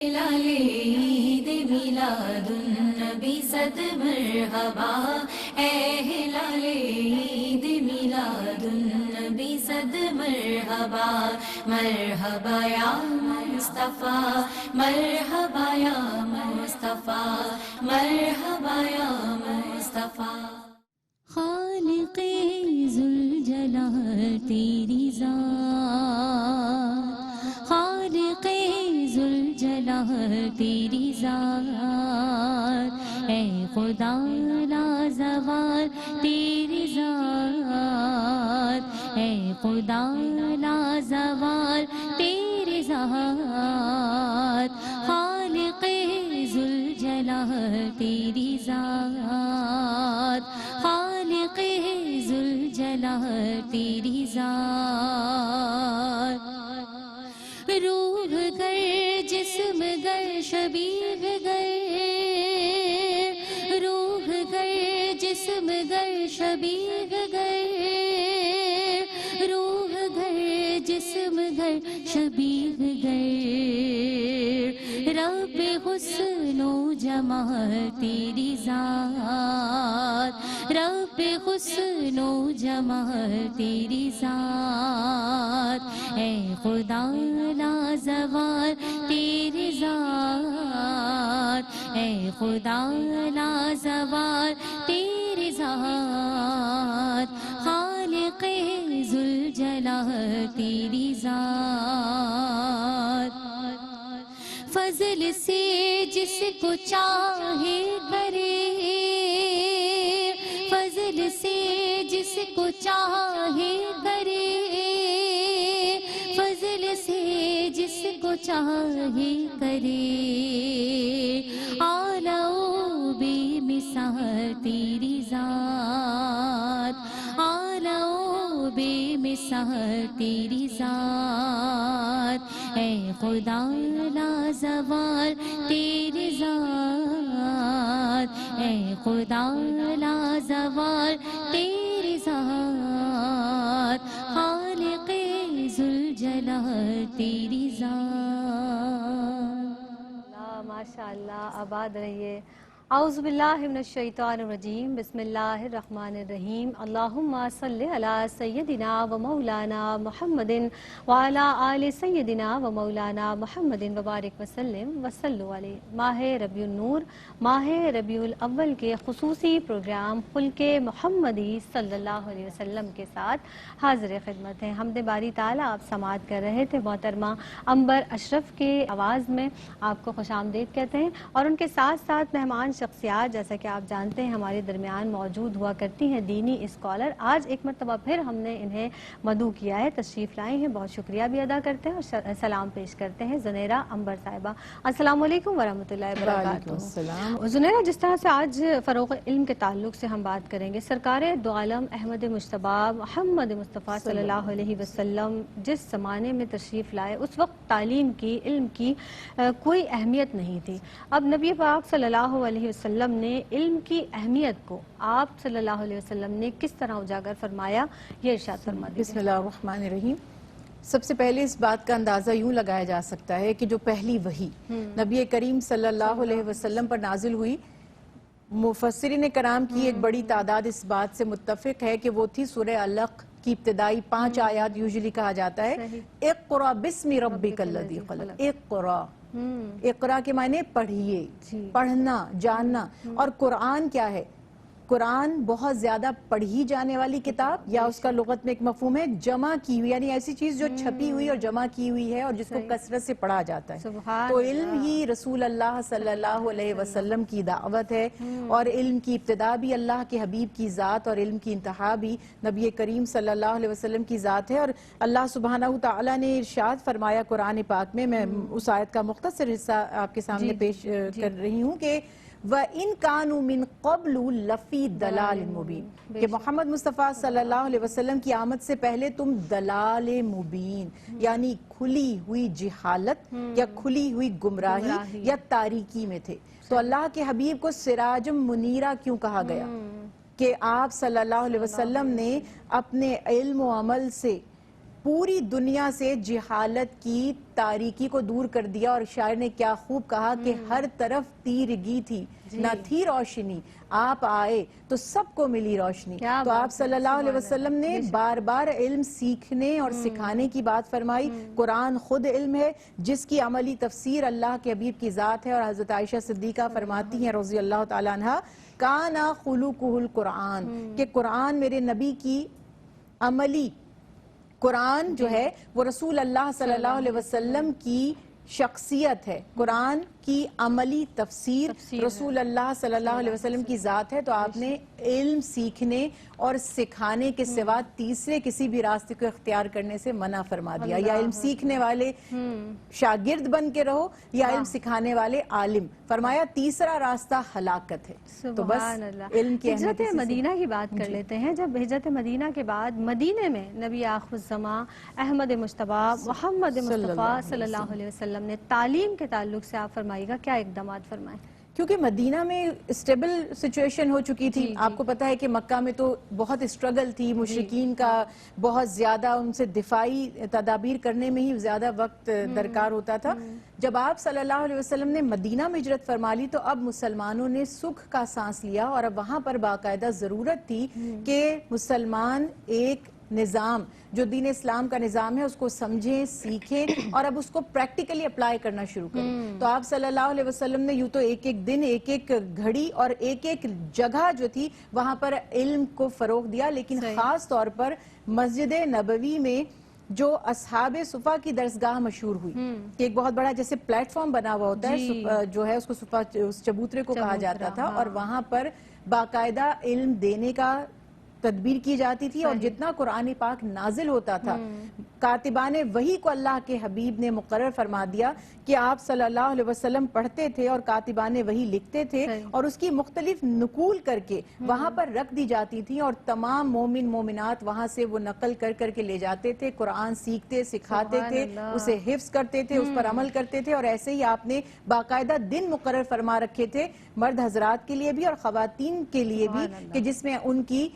ہلال عید میلاد النبی صد مرحبا، اے ہلال عید میلاد النبی صد مرحبا، مرحبا یا مصطفیٰ، مرحبا یا مصطفیٰ، مرحبا یا مصطفیٰ۔ خالق ذوالجلال تیری ذات، خالق ذوالجلال تیری ذات، اے خدا لازوال تیری ذات، اے خدا لازوال تیری ذات، خالق ذوالجلال تیری ذات، خالق ذوالجلال تیری ذات، روح گر جسم گر شبیہ گر، روح گر جسم گر شبیہ گر، روح گر جسم گر شبیہ گر، رب حسن و جمال تیری ذات، رب حسن و جمال تیری ذات، اے خدا لازوال تیری ذات، اے خدا لازوال تیری ذات، خالق ذوالجلال تیری ذات، فضل سے جس کو چاہے کرے، فضل سے جس کو چاہے کرے، فضل سے جس کو چاہے کرے، اعلیٰ و بے مثال تیری ذات، اعلیٰ و بے مثال تیری ذات، اے خدا لازوال تیری ذات، اے خدا لازوال تیری ذات، خالق ذوالجلال تیری ذات۔ ماشاءاللہ، آباد رہیے۔ اعوذ باللہ من الشیطان الرجیم، بسم اللہ الرحمن الرحیم، اللہم صلی علی سیدنا و مولانا محمد وعلی آل سیدنا و مولانا محمد وبارک وسلم وصلو علیہ۔ ماہ ربیع النور، ماہ ربیع الاول کے خصوصی پروگرام خلق محمدی صلی اللہ علیہ وسلم کے ساتھ حاضر خدمت ہیں۔ حمد باری تعالیٰ آپ سماعت کر رہے تھے محترمہ عنبر اشرف کے آواز میں، آپ کو خوش آمدید کہتے ہیں، اور ان کے ساتھ ساتھ مہمان شخصیات جیسا کہ آپ جانتے ہیں ہمارے درمیان موجود ہوا کرتی ہیں، دینی اسکالر۔ آج ایک مرتبہ پھر ہم نے انہیں مدعو کیا ہے، تشریف لائے ہیں، بہت شکریہ بھی ادا کرتے ہیں اور سلام پیش کرتے ہیں زنیرہ عنبر صاحبہ۔ السلام علیکم ورحمۃ اللہ وبرکاتہ۔ زنیرہ، جس طرح سے آج فروغ علم کے تعلق سے ہم بات کریں گے، سرکار دو عالم احمد مجتبیٰ محمد مصطفیٰ صلی اللہ علیہ وسلم جس زمانے میں تشریف لائے اس وقت تعلیم کی، علم کی کوئی اہمیت نہیں تھی۔ اب نبی پاک صلی اللہ علیہ وسلم نے علم کی اہمیت کو آپ صلی اللہ علیہ وسلم نے کس طرح اجاگر فرمایا، یہ ارشاد فرما دیجیے۔ بسم اللہ الرحمن الرحیم۔ سب سے پہلے اس بات کا اندازہ یوں لگایا جا سکتا ہے کہ جو پہلی وحی نبی کریم صلی اللہ علیہ وسلم پر نازل ہوئی، مفسرین کرام کی ایک بڑی تعداد اس بات سے متفق ہے کہ وہ تھی سورہ علق کی ابتدائی 5 آیات، یوزلی کہا جاتا ہے اقرأ بسم ربک الذی خلق۔ اقرأ، اقرا کے معنی پڑھیے، پڑھنا، جاننا۔ اور قرآن کیا ہے؟ قرآن بہت زیادہ پڑھی جانے والی کتاب، یا اس کا لغت میں ایک مفہوم ہے جمع کی ہوئی، یعنی ایسی چیز جو چھپی ہوئی اور جمع کی ہوئی ہے اور جس کو کثرت سے پڑھا جاتا ہے۔ تو علم ہی رسول اللہ صلی اللہ علیہ وسلم کی دعوت ہے، اور علم کی ابتدا بھی اللہ کے حبیب کی ذات اور علم کی انتہا بھی نبی کریم صلی اللہ علیہ وسلم کی ذات ہے۔ اور اللہ سبحانہ تعالیٰ نے ارشاد فرمایا قرآن پاک میں، میں اس آیت کا مختصر حصہ آپ کے سامنے پیش کر رہی ہوں کہ وَإِن كَانُوا مِن قَبْلُ لَفِي دَلَالٍ مُبِينٍ، کہ محمد مصطفیٰ صلی اللہ علیہ وسلم کی آمد سے پہلے تم دلال مبین، یعنی کھلی ہوئی جہالت یا کھلی ہوئی گمراہی یا تاریکی میں تھے۔ تو اللہ کے حبیب کو سراجم منیرہ کیوں کہا گیا؟ کہ آپ صلی اللہ علیہ وسلم نے اپنے علم و عمل سے پوری دنیا سے جہالت کی تاریکی کو دور کر دیا. اور شاعر نے کیا خوب کہا کہ ہر طرف تیرگی تھی نہ تھی روشنی, آپ آئے تو سب کو ملی روشنی. تو آپ صلی اللہ علیہ وسلم نے بار بار علم سیکھنے اور سکھانے کی بات فرمائی. قرآن خود علم ہے جس کی عملی تفسیر اللہ کے حبیب کی ذات ہے. اور حضرت عائشہ صدیقہ فرماتی ہیں رضی اللہ تعالیٰ عنہ, کانا خلقہ القرآن, کہ قرآن میرے نبی کی عملی, قرآن جو ہے وہ رسول اللہ صلی اللہ علیہ وسلم کی شخصیت ہے, قرآن کی عملی تفسیر رسول اللہ صلی اللہ علیہ وسلم کی ذات ہے. تو آپ نے علم سیکھنے اور سکھانے کے سوا تیسرے کسی بھی راستے کو اختیار کرنے سے منع فرما دیا. یا علم سیکھنے والے شاگرد بن کے رہو یا علم سکھانے والے عالم. فرمایا تیسرا راستہ ہلاکت ہے. تو بس علم کی ہجرت مدینہ کی بات کر لیتے ہیں. جب ہجرت مدینہ کے بعد مدینے میں نبی آخر الزماں احمد مصطفیٰ محمد مصطفیٰ صلی اللہ علیہ وسلم نے تعلیم کے تعلق سے آپ فرمائیے گا کیا اقدامات فرمائیں؟ کیونکہ مدینہ میں اسٹیبل سچویشن ہو چکی تھی. آپ کو پتا ہے کہ مکہ میں تو بہت اسٹرگل تھی, مشرکین کا بہت زیادہ ان سے دفاعی تدابیر کرنے میں ہی زیادہ وقت درکار ہوتا تھا. جب آپ صلی اللہ علیہ وسلم نے مدینہ میں ہجرت فرما لی تو اب مسلمانوں نے سکھ کا سانس لیا, اور اب وہاں پر باقاعدہ ضرورت تھی کہ مسلمان ایک نظام جو دین اسلام کا نظام ہے اس کو سمجھیں, سیکھیں اور اب اس کو پریکٹیکلی اپلائی کرنا شروع کریں. تو آپ صلی اللہ علیہ وسلم نے یوں تو ایک ایک دن, ایک ایک گھڑی اور ایک ایک جگہ جو تھی وہاں پر علم کو فروغ دیا. لیکن خاص طور پر مسجد نبوی میں جو اصحاب صفا کی درسگاہ مشہور ہوئی, کہ ایک بہت بڑا جیسے پلیٹ فارم بنا ہوا ہوتا ہے, جو ہے اس کو صفا, اس چبوترے کو کہا جاتا تھا, اور وہاں پر باقاعدہ علم دینے کا تدبیر کی جاتی تھی. اور جتنا قرآن پاک نازل ہوتا تھا, کاتبان وحی کو اللہ کے حبیب نے مقرر فرما دیا کہ آپ صلی اللہ علیہ وسلم پڑھتے تھے اور کاتبان وحی لکھتے تھے, اور اس کی مختلف نقول کر کے وہاں پر رکھ دی جاتی تھی, اور تمام مومن مومنات وہاں سے وہ نقل کر کر کے لے جاتے تھے, قرآن سیکھتے, سکھاتے تھے, اسے حفظ کرتے تھے, اس پر عمل کرتے تھے. اور ایسے ہی آپ نے باقاعدہ دن مقرر فرما رکھے تھے مرد حضرات کے لیے بھی اور خواتین کے لیے بھی, کہ جس میں ان کی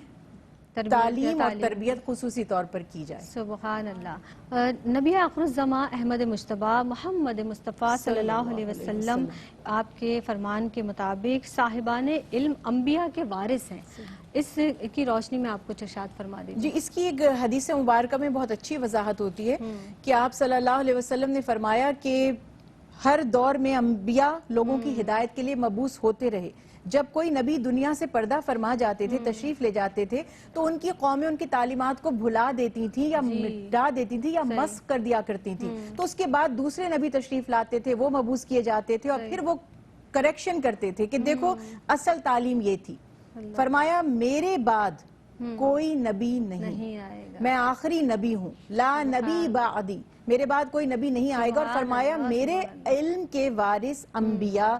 تعلیم اور تربیت خصوصی طور پر کی جائے. سبحان اللہ. نبی آخر الزماں احمد مجتبیٰ محمد مصطفیٰ صلی اللہ علیہ وسلم آپ کے فرمان کے مطابق صاحبان علم انبیاء کے وارث ہیں. اس کی روشنی میں آپ کچھ ارشاد فرما دیجیے. جی, اس کی ایک حدیث مبارکہ میں بہت اچھی وضاحت ہوتی ہے کہ آپ صلی اللہ علیہ وسلم نے فرمایا کہ ہر دور میں انبیاء لوگوں کی ہدایت کے لیے مبعوث ہوتے رہے. جب کوئی نبی دنیا سے پردہ فرما جاتے تھے, تشریف لے جاتے تھے, تو ان کی قومیں ان کی تعلیمات کو بھلا دیتی تھیں یا مٹا دیتی تھیں یا مسخ کر دیا کرتی تھیں. تو اس کے بعد دوسرے نبی تشریف لاتے تھے, وہ مبعوث کیے جاتے تھے, اور پھر وہ کریکشن کرتے تھے کہ دیکھو اصل تعلیم یہ تھی. فرمایا میرے بعد کوئی نبی نہیں, میں آخری نبی ہوں, لا نبی بعدی, میرے بعد کوئی نبی نہیں آئے گا. اور فرمایا میرے علم کے وارث انبیاء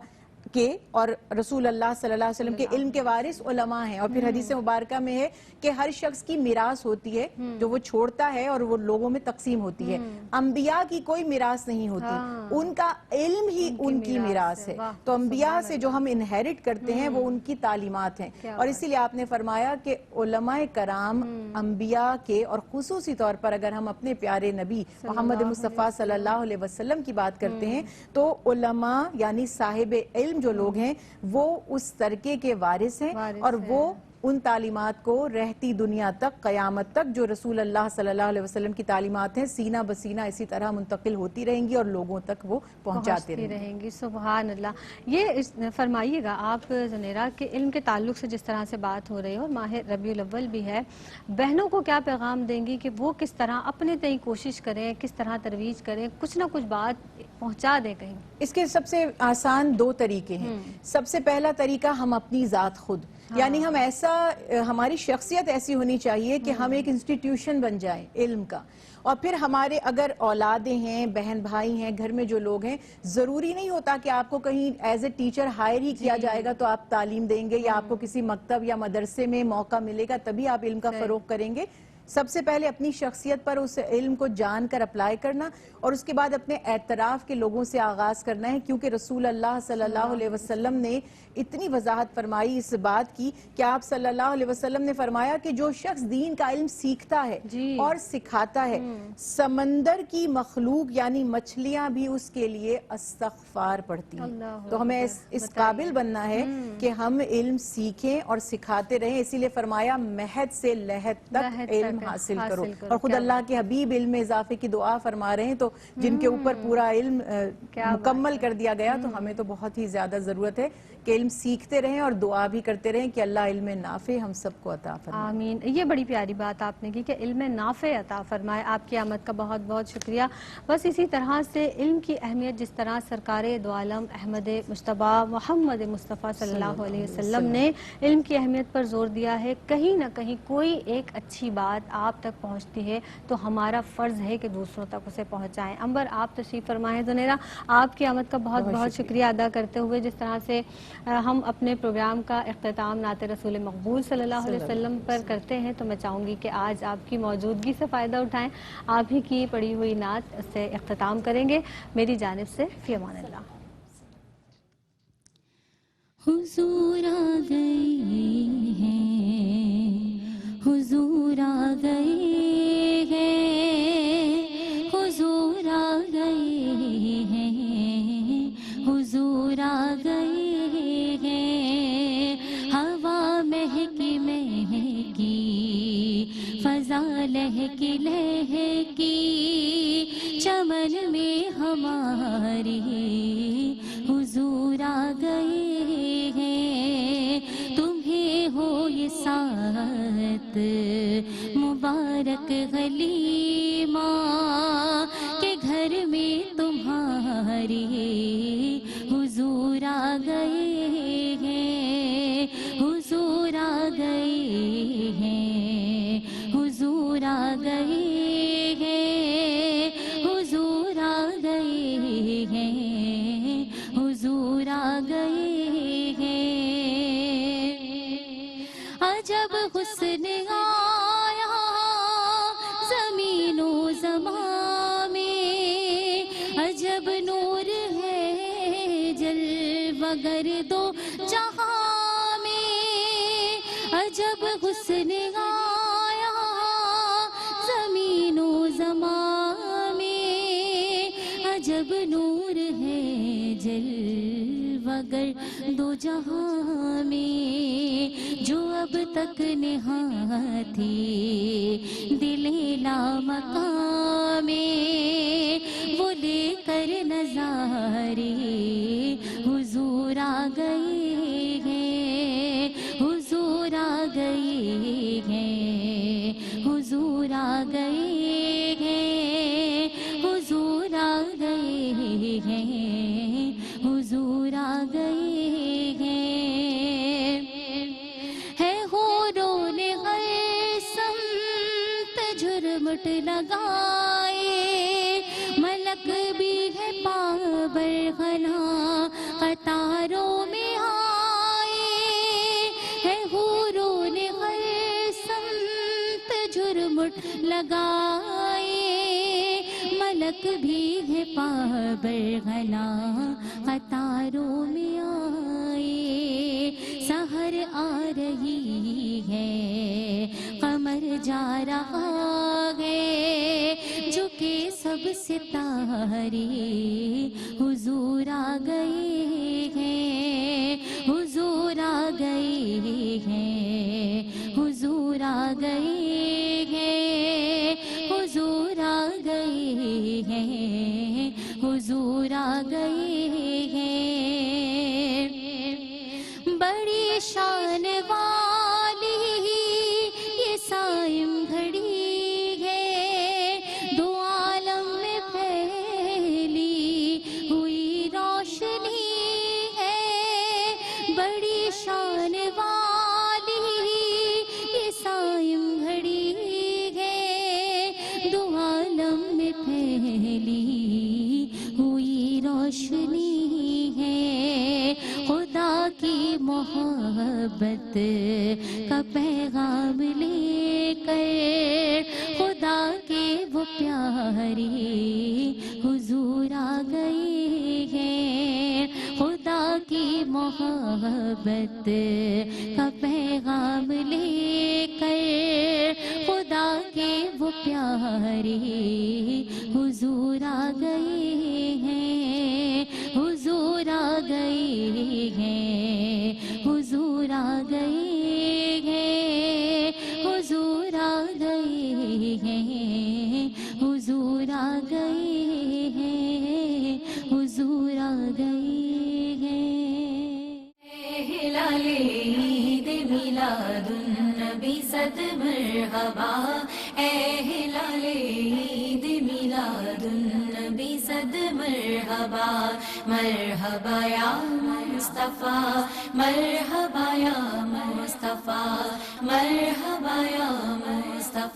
کے اور رسول اللہ صلی اللہ علیہ وسلم کے علم کے وارث علماء ہیں. اور پھر حدیث مبارکہ میں ہے کہ ہر شخص کی میراث ہوتی ہے جو وہ چھوڑتا ہے اور وہ لوگوں میں تقسیم ہوتی ہے. انبیاء کی کوئی میراث نہیں ہوتی, ان کا علم ہی ان کی میراث ہے. تو انبیاء سے جو ہم انہیرٹ کرتے ہیں وہ ان کی تعلیمات ہیں. اور اسی لیے آپ نے فرمایا کہ علماء کرام انبیاء کے, اور خصوصی طور پر اگر ہم اپنے پیارے نبی محمد مصطفیٰ صلی اللہ علیہ وسلم کی بات کرتے ہیں تو علماء یعنی صاحب علم جو لوگ ہیں وہ اس ترکے کے وارث ہیں, اور وہ ان تعلیمات کو رہتی دنیا تک, قیامت تک جو رسول اللہ صلی اللہ علیہ وسلم کی تعلیمات ہیں سینہ بسینہ اسی طرح منتقل ہوتی رہیں گی اور لوگوں تک وہ پہنچاتے رہیں گی. سبحان اللہ. یہ فرمائیے گا آپ زنیرہ کہ علم کے تعلق سے جس طرح سے بات ہو رہی ہے, اور ماہ ربیع الاول بھی ہے, بہنوں کو کیا پیغام دیں گی کہ وہ کس طرح اپنے تئیں کوشش کریں, کس طرح ترویج کریں, کچھ نہ کچھ بات پہنچا دیں کہیں؟ اس کے سب سے آسان دو طریقے ہیں. سب سے پہلا طریقہ ہم اپنی ذات خود, یعنی ہم ایسا, ہماری شخصیت ایسی ہونی چاہیے کہ ہم ایک انسٹیٹیوشن بن جائیں علم کا. اور پھر ہمارے اگر اولادیں ہیں, بہن بھائی ہیں, گھر میں جو لوگ ہیں, ضروری نہیں ہوتا کہ آپ کو کہیں ایز اے ٹیچر ہائر ہی کیا جائے گا تو آپ تعلیم دیں گے, یا آپ کو کسی مکتب یا مدرسے میں موقع ملے گا تبھی آپ علم کا فروغ کریں گے. سب سے پہلے اپنی شخصیت پر اس علم کو جان کر اپلائی کرنا اور اس کے بعد اپنے اعتراف کے لوگوں سے آغاز کرنا ہے، کیونکہ رسول اللہ صلی اللہ علیہ وسلم نے اتنی وضاحت فرمائی اس بات کی کہ آپ صلی اللہ علیہ وسلم نے فرمایا کہ جو شخص دین کا علم سیکھتا ہے اور سکھاتا ہے، سمندر کی مخلوق یعنی مچھلیاں بھی اس کے لیے استغفار پڑھتی ہیں۔ تو ہمیں اس قابل بننا ہے کہ ہم علم سیکھیں اور سکھاتے رہیں، اسی لیے فرمایا مہد سے لہد تک علم حاصل کرو، اور خود اللہ کے حبیب علم میں اضافے کی دعا فرما رہے ہیں، تو جن کے اوپر پورا علم مکمل کر دیا گیا، تو ہمیں تو بہت ہی زیادہ ضرورت ہے کہ علم سیکھتے رہیں اور دعا بھی کرتے رہیں کہ اللہ علم نافع ہم سب کو عطا فرمائے۔ آمین۔ یہ بڑی پیاری بات آپ نے کی کہ علم نافع عطا فرمائے۔ آپ کی آمد کا بہت بہت شکریہ۔ بس اسی طرح سے علم کی اہمیت جس طرح سرکار دو عالم احمد مصطفیٰ محمد مصطفیٰ صلی اللہ علیہ وسلم نے علم کی اہمیت پر زور دیا ہے، کہیں نہ کہیں کوئی ایک اچھی بات آپ تک پہنچتی ہے تو ہمارا فرض ہے کہ دوسروں تک اسے پہنچائیں۔ انبر آپ تشریف فرمائے ہیں۔ زنیرہ، آپ کی آمد کا بہت بہت شکریہ ادا کرتے ہوئے جس طرح سے ہم اپنے پروگرام کا اختتام نعت رسول مقبول صلی اللہ علیہ وسلم پر کرتے ہیں، تو میں چاہوں گی کہ آج آپ کی موجودگی سے فائدہ اٹھائیں، آپ ہی کی پڑھی ہوئی نعت سے اختتام کریں گے۔ میری جانب سے فی امان اللہ۔ حضور آ گئے ہیں، حضور آ گئے ہیں، حضور آ گئے ہیں، حضور آ گئے ہیں، ہوا مہکی مہکی، فضا لہکی لہکی، چمن میں ہماری حضور آ گئے ہیں، تمہیں ہو یہ ساتھ مبارک غلیمہ کہ گھر میں تمہاری حضور آ گئے ہیں، حضور آ گئے ہیں، حضور آ گئے ہیں، حضور آ گئے ہیں، حضور آ گئے ہیں، عجب حسن آیا زمین و زمان میں، عجب نور ہے جلوہ گر دو جہاں میں، عجب حسن آیا زمین و زمان میں، عجب نور ہے جلوہ گر دو جہاں میں، جو اب تک نہاں تھی دل لامکاں میں، وہ لے کر نظارے حضور آ گئے ہیں، حضور آ گئے ہیں، حضور آ گئے ہیں، حضور آ گئے ہیں، حضور آ گئے ہیں، ہے حوروں نے ہر سمت جھرمٹ لگائے، ملک بھی ہے پابرہنہ قطاروں میں آئے، ہے حوروں نے ہر سمت جھرمٹ لگائے، ملک بھی ہے پابرہنہ قطاروں میں آئے، سحر آ رہی ہے قمر جا رہا ہے، جھکے سب ستارے حضور آ گئے ہیں، حضور آ گئے ہیں، حضور آ گئے ہیں، حضور آ گئے ہیں، حضور آ گئے ہیں، بڑی شان والی یہ صائم گھڑی ہے، دو عالم میں پھیلی ہوئی روشنی ہے، بڑی شان والی یہ صائم گھڑی ہے، دو عالم میں پھیلی ہوئی روشنی کی محبت کا پیغام لے کر خدا کے وہ پیاری حضور آ گئے ہیں، خدا کی محبت کا پیغام لے کر خدا کے وہ پیاری حضور آ گئے ہیں، حضور آ گئے ہیں، حضور آ گئے ہیں، حضور آ گئے ہیں، حضور آ گئے ہیں، حضور آ گئے ہیں۔ ہلال عید میلاد النبی صد مرحبا، اے ہلال عید میلاد النبی صد مرحبا، مرحبا یا مصطفیٰ، مرحبا یا مصطفیٰ، مرحبا یا مصطفیٰ۔